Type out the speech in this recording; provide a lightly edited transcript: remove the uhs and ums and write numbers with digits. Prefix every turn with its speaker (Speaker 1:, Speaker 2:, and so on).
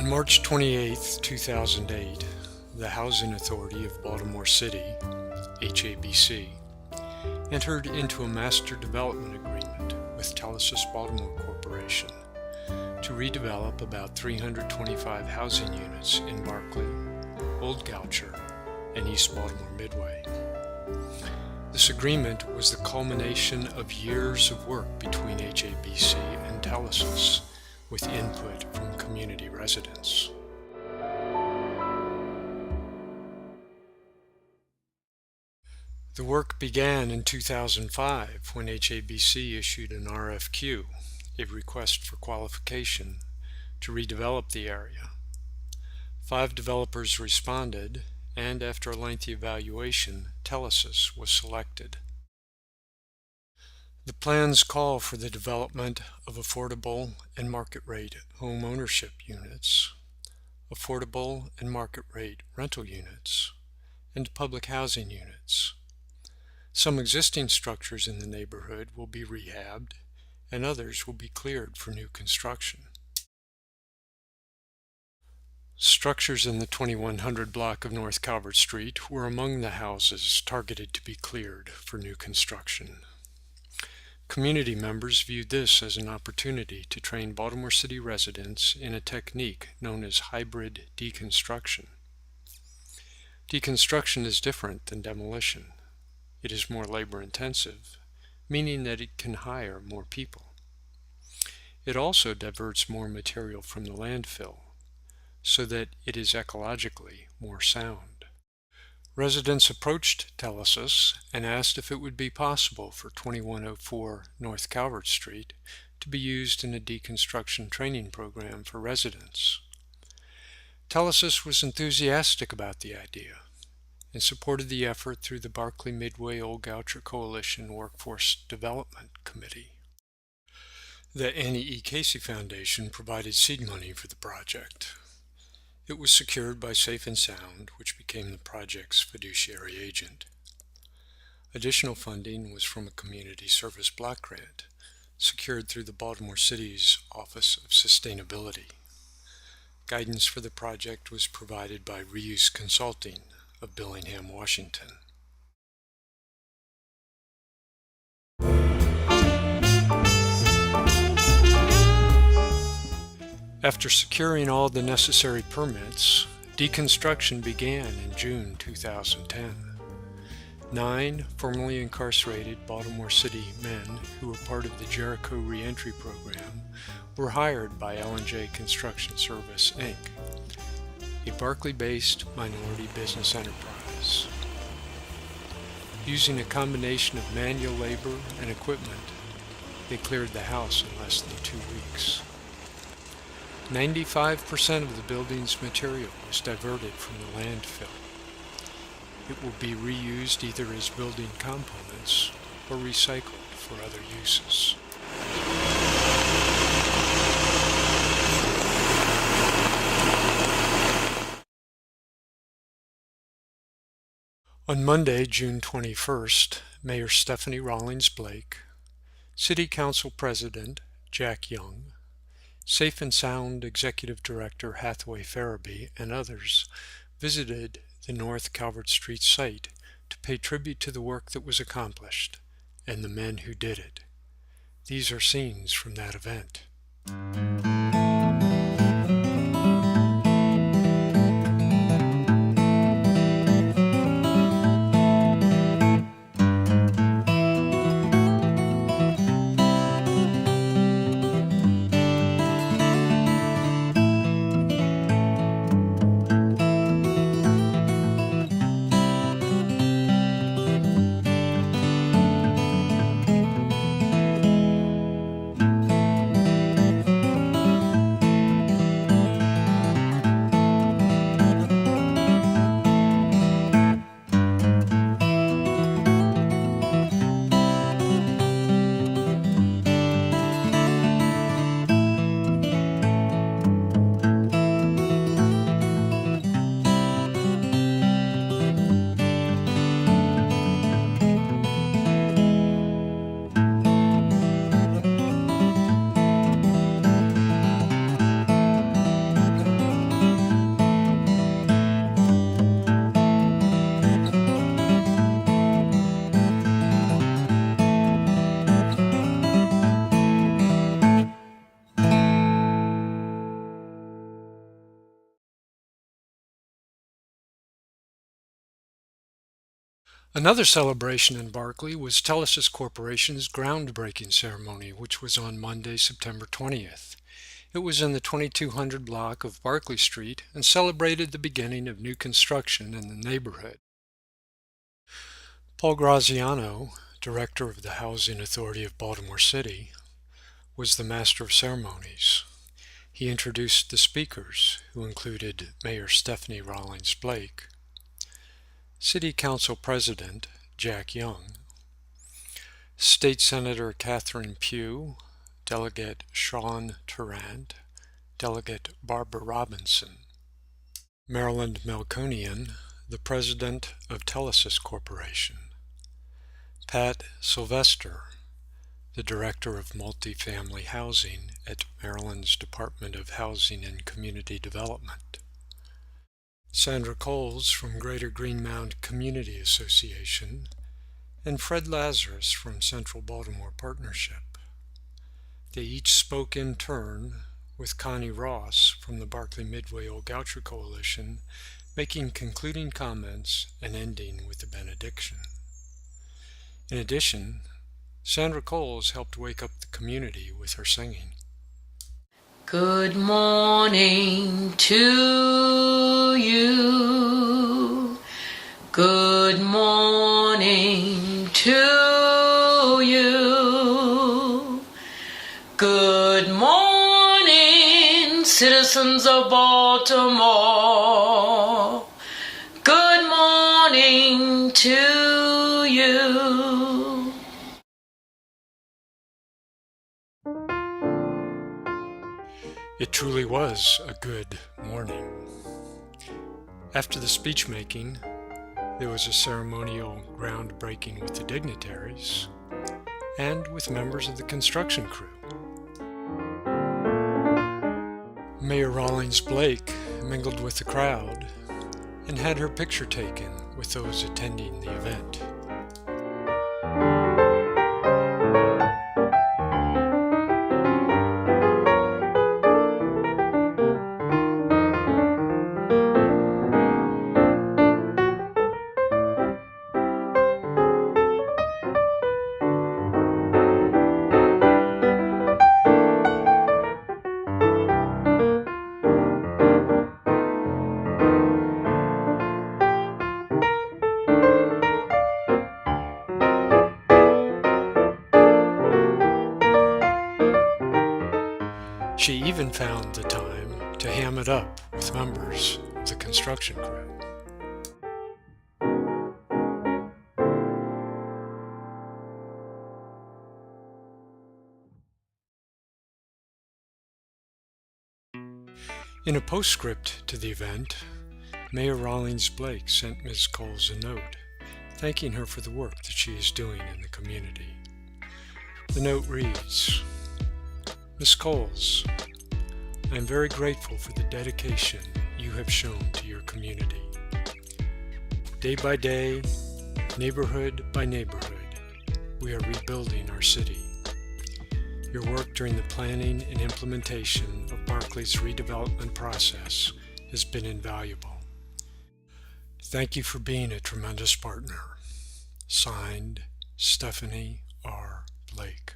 Speaker 1: On March 28, 2008, the Housing Authority of Baltimore City, HABC, entered into a master development agreement with Telesis Baltimore Corporation to redevelop about 325 housing units in Barclay, Old Goucher, and East Baltimore Midway. This agreement was the culmination of years of work between HABC and Telesis, with input from community residents. The work began in 2005 when HABC issued an RFQ, a request for qualification, to redevelop the area. 5 developers responded, and after a lengthy evaluation, Telesis was selected. The plans call for the development of affordable and market-rate home ownership units, affordable and market-rate rental units, and public housing units. Some existing structures in the neighborhood will be rehabbed, and others will be cleared for new construction. Structures in the 2100 block of North Calvert Street were among the houses targeted to be cleared for new construction. Community members viewed this as an opportunity to train Baltimore City residents in a technique known as hybrid deconstruction. Deconstruction is different than demolition. It is more labor-intensive, meaning that it can hire more people. It also diverts more material from the landfill, so that it is ecologically more sound. Residents approached Telesis and asked if it would be possible for 2104 North Calvert Street to be used in a deconstruction training program for residents. Telesis was enthusiastic about the idea and supported the effort through the Barclay Midway Old Goucher Coalition Workforce Development Committee. The Annie E. Casey Foundation provided seed money for the project. It was secured by Safe and Sound, which became the project's fiduciary agent. Additional funding was from a community service block grant, secured through the Baltimore City's Office of Sustainability. Guidance for the project was provided by Reuse Consulting of Bellingham, Washington. After securing all the necessary permits, deconstruction began in June 2010. 9 formerly incarcerated Baltimore City men who were part of the Jericho Reentry Program were hired by L&J Construction Service, Inc., a Barclay-based minority business enterprise. Using a combination of manual labor and equipment, they cleared the house in less than 2 weeks. 95% of the building's material was diverted from the landfill. It will be reused either as building components or recycled for other uses. On Monday, June 21st, Mayor Stephanie Rawlings Blake, City Council President Jack Young, Safe and Sound Executive Director Hathaway Farabee, and others visited the North Calvert Street site to pay tribute to the work that was accomplished and the men who did it. These are scenes from that event. Another celebration in Barclay was Telesis Corporation's groundbreaking ceremony, which was on Monday, September 20th. It was in the 2200 block of Barclay Street and celebrated the beginning of new construction in the neighborhood. Paul Graziano, director of the Housing Authority of Baltimore City, was the master of ceremonies. He introduced the speakers, who included Mayor Stephanie Rawlings Blake, City Council President Jack Young, State Senator Catherine Pugh, Delegate Sean Tarrant, Delegate Barbara Robinson, Maryland Melkonian, the President of Telesis Corporation, Pat Sylvester, the Director of Multifamily Housing at Maryland's Department of Housing and Community Development, Sandra Coles from Greater Greenmount Community Association, and Fred Lazarus from Central Baltimore Partnership. They each spoke in turn, with Connie Ross from the Barclay Midway Old Goucher Coalition making concluding comments and ending with a benediction. In addition, Sandra Coles helped wake up the community with her singing.
Speaker 2: Good morning to you. Good morning to you. Good morning, citizens of Baltimore. Good morning to you.
Speaker 1: It truly was a good morning. After the speech making, there was a ceremonial groundbreaking with the dignitaries and with members of the construction crew. Mayor Rawlings Blake mingled with the crowd and had her picture taken with those attending the event. She even found the time to ham it up with members of the construction crew. In a postscript to the event, Mayor Rawlings Blake sent Ms. Coles a note, thanking her for the work that she is doing in the community. The note reads, Ms. Coles, I am very grateful for the dedication you have shown to your community. Day by day, neighborhood by neighborhood, we are rebuilding our city. Your work during the planning and implementation of Barclay's redevelopment process has been invaluable. Thank you for being a tremendous partner. Signed, Stephanie R. Blake.